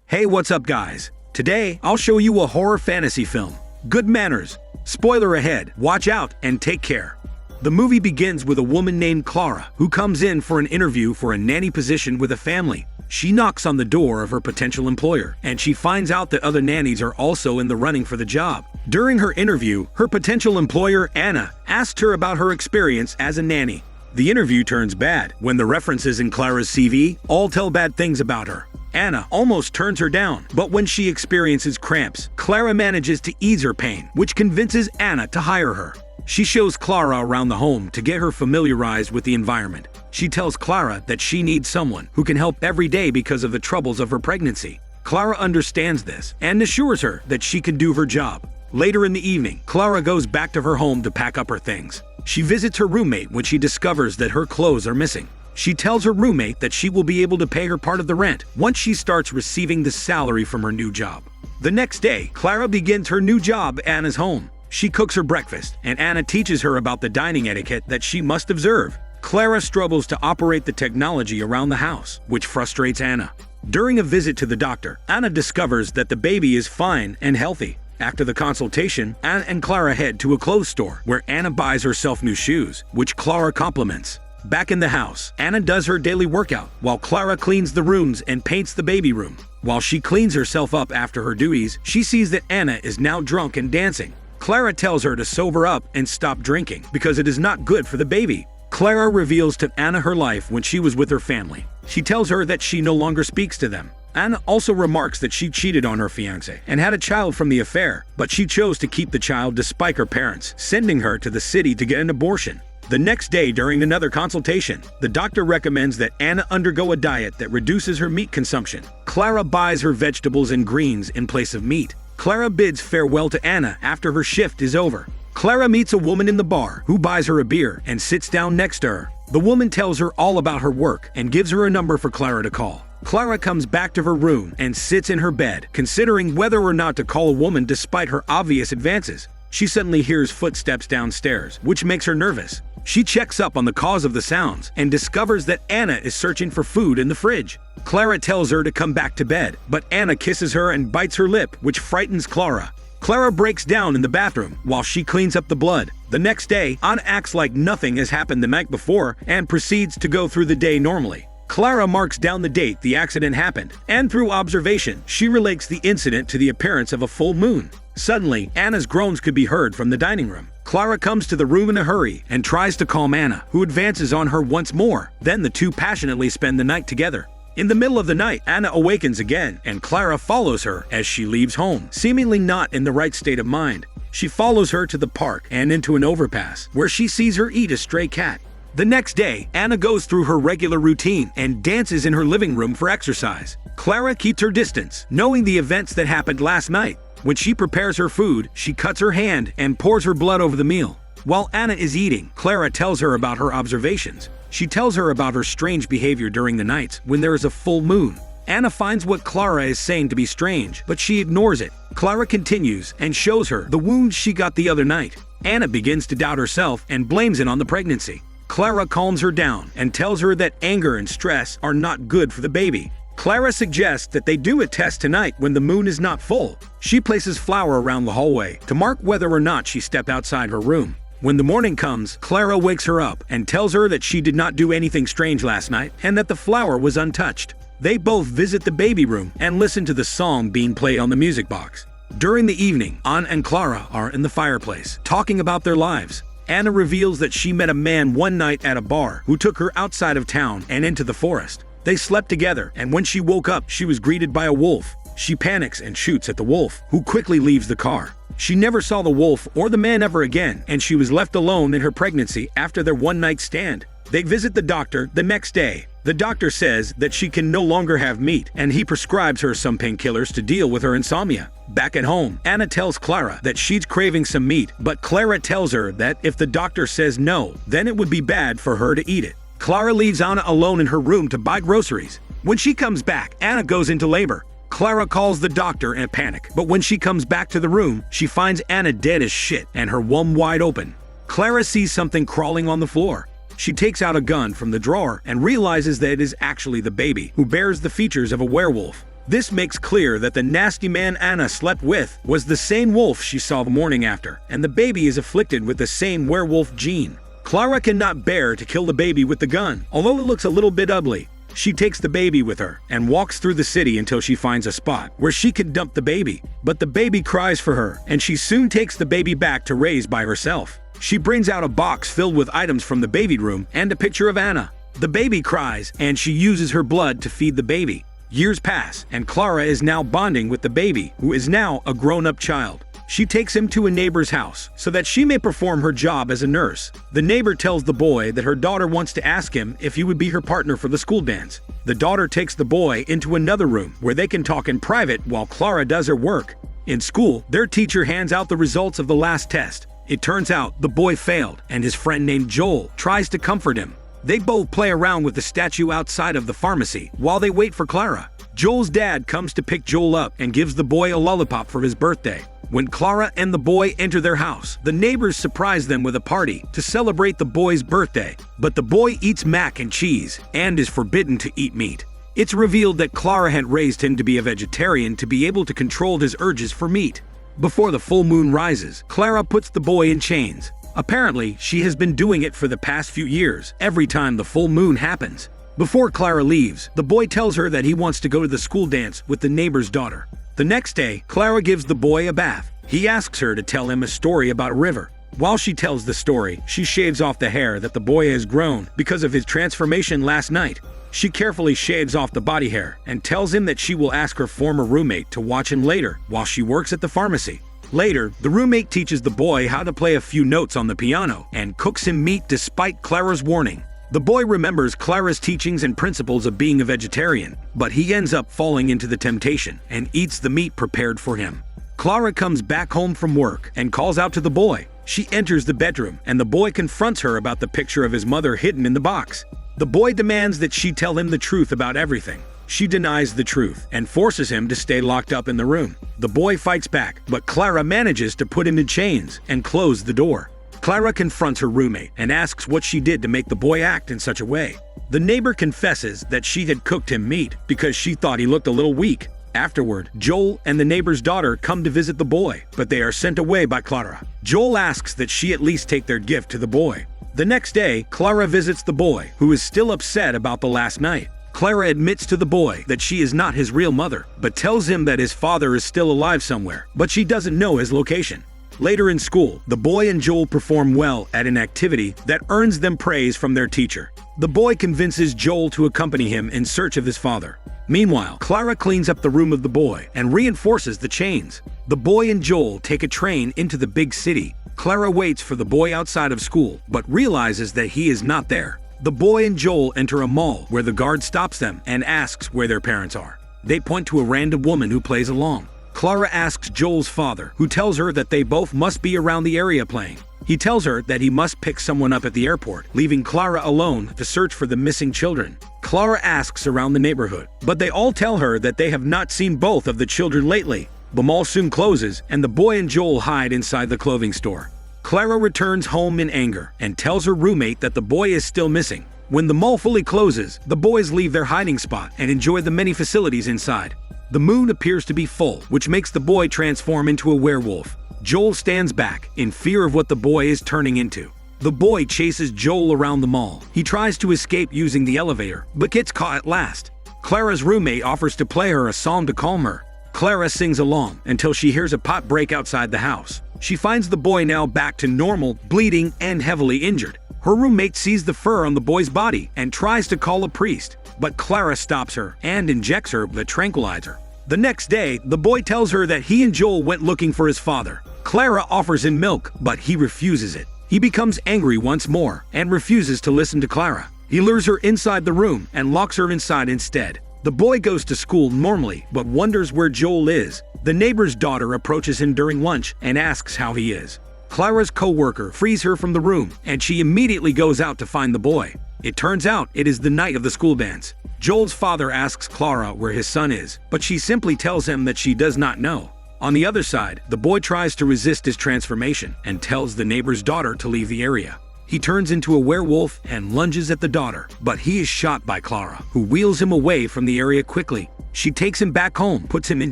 Hey, what's up guys? Today, I'll show you a horror fantasy film, Good Manners. Spoiler ahead, watch out and take care. The movie begins with a woman named Clara who comes in for an interview for a nanny position with a family. She knocks on the door of her potential employer, and she finds out that other nannies are also in the running for the job. During her interview, her potential employer, Anna, asked her about her experience as a nanny. The interview turns bad when the references in Clara's CV all tell bad things about her. Anna almost turns her down, but when she experiences cramps, Clara manages to ease her pain, which convinces Anna to hire her. She shows Clara around the home to get her familiarized with the environment. She tells Clara that she needs someone who can help every day because of the troubles of her pregnancy. Clara understands this and assures her that she can do her job. Later in the evening, Clara goes back to her home to pack up her things. She visits her roommate when she discovers that her clothes are missing. She tells her roommate that she will be able to pay her part of the rent once she starts receiving the salary from her new job. The next day, Clara begins her new job at Anna's home. She cooks her breakfast, and Anna teaches her about the dining etiquette that she must observe. Clara struggles to operate the technology around the house, which frustrates Anna. During a visit to the doctor, Anna discovers that the baby is fine and healthy. After the consultation, Anna and Clara head to a clothes store where Anna buys herself new shoes, which Clara compliments. Back in the house, Anna does her daily workout while Clara cleans the rooms and paints the baby room. While she cleans herself up after her duties, she sees that Anna is now drunk and dancing. Clara tells her to sober up and stop drinking because it is not good for the baby. Clara reveals to Anna her life when she was with her family. She tells her that she no longer speaks to them. Anna also remarks that she cheated on her fiancé and had a child from the affair, but she chose to keep the child despite her parents sending her to the city to get an abortion. The next day, during another consultation, the doctor recommends that Anna undergo a diet that reduces her meat consumption. Clara buys her vegetables and greens in place of meat. Clara bids farewell to Anna after her shift is over. Clara meets a woman in the bar who buys her a beer and sits down next to her. The woman tells her all about her work and gives her a number for Clara to call. Clara comes back to her room and sits in her bed, considering whether or not to call a woman despite her obvious advances. She suddenly hears footsteps downstairs, which makes her nervous. She checks up on the cause of the sounds and discovers that Anna is searching for food in the fridge. Clara tells her to come back to bed, but Anna kisses her and bites her lip, which frightens Clara. Clara breaks down in the bathroom while she cleans up the blood. The next day, Anna acts like nothing has happened the night before and proceeds to go through the day normally. Clara marks down the date the accident happened, and through observation, she relates the incident to the appearance of a full moon. Suddenly, Anna's groans could be heard from the dining room. Clara comes to the room in a hurry and tries to calm Anna, who advances on her once more. Then the two passionately spend the night together. In the middle of the night, Anna awakens again, and Clara follows her as she leaves home, seemingly not in the right state of mind. She follows her to the park and into an overpass, where she sees her eat a stray cat. The next day, Anna goes through her regular routine and dances in her living room for exercise. Clara keeps her distance, knowing the events that happened last night. When she prepares her food, she cuts her hand and pours her blood over the meal. While Anna is eating, Clara tells her about her observations. She tells her about her strange behavior during the nights when there is a full moon. Anna finds what Clara is saying to be strange, but she ignores it. Clara continues and shows her the wounds she got the other night. Anna begins to doubt herself and blames it on the pregnancy. Clara calms her down and tells her that anger and stress are not good for the baby. Clara suggests that they do a test tonight when the moon is not full. She places flour around the hallway to mark whether or not she stepped outside her room. When the morning comes, Clara wakes her up and tells her that she did not do anything strange last night and that the flour was untouched. They both visit the baby room and listen to the song being played on the music box. During the evening, Anna and Clara are in the fireplace, talking about their lives. Anna reveals that she met a man one night at a bar who took her outside of town and into the forest. They slept together, and when she woke up, she was greeted by a wolf. She panics and shoots at the wolf, who quickly leaves the car. She never saw the wolf or the man ever again, and she was left alone in her pregnancy after their one-night stand. They visit the doctor the next day. The doctor says that she can no longer have meat, and he prescribes her some painkillers to deal with her insomnia. Back at home, Anna tells Clara that she's craving some meat, but Clara tells her that if the doctor says no, then it would be bad for her to eat it. Clara leaves Anna alone in her room to buy groceries. When she comes back, Anna goes into labor. Clara calls the doctor in a panic, but when she comes back to the room, she finds Anna dead as shit and her womb wide open. Clara sees something crawling on the floor. She takes out a gun from the drawer and realizes that it is actually the baby, who bears the features of a werewolf. This makes clear that the nasty man Anna slept with was the same wolf she saw the morning after, and the baby is afflicted with the same werewolf gene. Clara cannot bear to kill the baby with the gun, although it looks a little bit ugly. She takes the baby with her and walks through the city until she finds a spot where she can dump the baby. But the baby cries for her, and she soon takes the baby back to raise by herself. She brings out a box filled with items from the baby room and a picture of Anna. The baby cries, and she uses her blood to feed the baby. Years pass, and Clara is now bonding with the baby, who is now a grown-up child. She takes him to a neighbor's house so that she may perform her job as a nurse. The neighbor tells the boy that her daughter wants to ask him if he would be her partner for the school dance. The daughter takes the boy into another room where they can talk in private while Clara does her work. In school, their teacher hands out the results of the last test. It turns out the boy failed, and his friend named Joel tries to comfort him. They both play around with the statue outside of the pharmacy while they wait for Clara. Joel's dad comes to pick Joel up and gives the boy a lollipop for his birthday. When Clara and the boy enter their house, the neighbors surprise them with a party to celebrate the boy's birthday. But the boy eats mac and cheese and is forbidden to eat meat. It's revealed that Clara had raised him to be a vegetarian to be able to control his urges for meat. Before the full moon rises, Clara puts the boy in chains. Apparently, she has been doing it for the past few years, every time the full moon happens. Before Clara leaves, the boy tells her that he wants to go to the school dance with the neighbor's daughter. The next day, Clara gives the boy a bath. He asks her to tell him a story about River. While she tells the story, she shaves off the hair that the boy has grown because of his transformation last night. She carefully shaves off the body hair and tells him that she will ask her former roommate to watch him later while she works at the pharmacy. Later, the roommate teaches the boy how to play a few notes on the piano and cooks him meat despite Clara's warning. The boy remembers Clara's teachings and principles of being a vegetarian, but he ends up falling into the temptation and eats the meat prepared for him. Clara comes back home from work and calls out to the boy. She enters the bedroom, and the boy confronts her about the picture of his mother hidden in the box. The boy demands that she tell him the truth about everything. She denies the truth and forces him to stay locked up in the room. The boy fights back, but Clara manages to put him in chains and close the door. Clara confronts her roommate and asks what she did to make the boy act in such a way. The neighbor confesses that she had cooked him meat because she thought he looked a little weak. Afterward, Joel and the neighbor's daughter come to visit the boy, but they are sent away by Clara. Joel asks that she at least take their gift to the boy. The next day, Clara visits the boy, who is still upset about the last night. Clara admits to the boy that she is not his real mother, but tells him that his father is still alive somewhere, but she doesn't know his location. Later in school, the boy and Joel perform well at an activity that earns them praise from their teacher. The boy convinces Joel to accompany him in search of his father. Meanwhile, Clara cleans up the room of the boy and reinforces the chains. The boy and Joel take a train into the big city. Clara waits for the boy outside of school, but realizes that he is not there. The boy and Joel enter a mall where the guard stops them and asks where their parents are. They point to a random woman who plays along. Clara asks Joel's father, who tells her that they both must be around the area playing. He tells her that he must pick someone up at the airport, leaving Clara alone to search for the missing children. Clara asks around the neighborhood, but they all tell her that they have not seen both of the children lately. The mall soon closes, and the boy and Joel hide inside the clothing store. Clara returns home in anger and tells her roommate that the boy is still missing. When the mall fully closes, the boys leave their hiding spot and enjoy the many facilities inside. The moon appears to be full, which makes the boy transform into a werewolf. Joel stands back, in fear of what the boy is turning into. The boy chases Joel around the mall. He tries to escape using the elevator, but gets caught at last. Clara's roommate offers to play her a song to calm her. Clara sings along until she hears a pot break outside the house. She finds the boy now back to normal, bleeding, and heavily injured. Her roommate sees the fur on the boy's body and tries to call a priest, but Clara stops her and injects her with a tranquilizer. The next day, the boy tells her that he and Joel went looking for his father. Clara offers him milk, but he refuses it. He becomes angry once more and refuses to listen to Clara. He lures her inside the room and locks her inside instead. The boy goes to school normally, but wonders where Joel is. The neighbor's daughter approaches him during lunch and asks how he is. Clara's co-worker frees her from the room, and she immediately goes out to find the boy. It turns out it is the night of the school dance. Joel's father asks Clara where his son is, but she simply tells him that she does not know. On the other side, the boy tries to resist his transformation and tells the neighbor's daughter to leave the area. He turns into a werewolf and lunges at the daughter, but he is shot by Clara, who wheels him away from the area quickly. She takes him back home, puts him in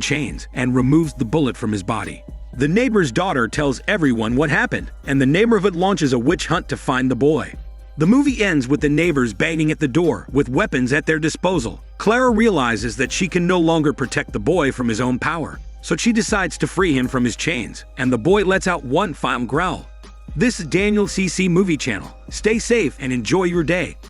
chains, and removes the bullet from his body. The neighbor's daughter tells everyone what happened, and the neighborhood launches a witch hunt to find the boy. The movie ends with the neighbors banging at the door with weapons at their disposal. Clara realizes that she can no longer protect the boy from his own power, so she decides to free him from his chains, and the boy lets out one final growl. This is Daniel CC Movie Channel. Stay safe and enjoy your day.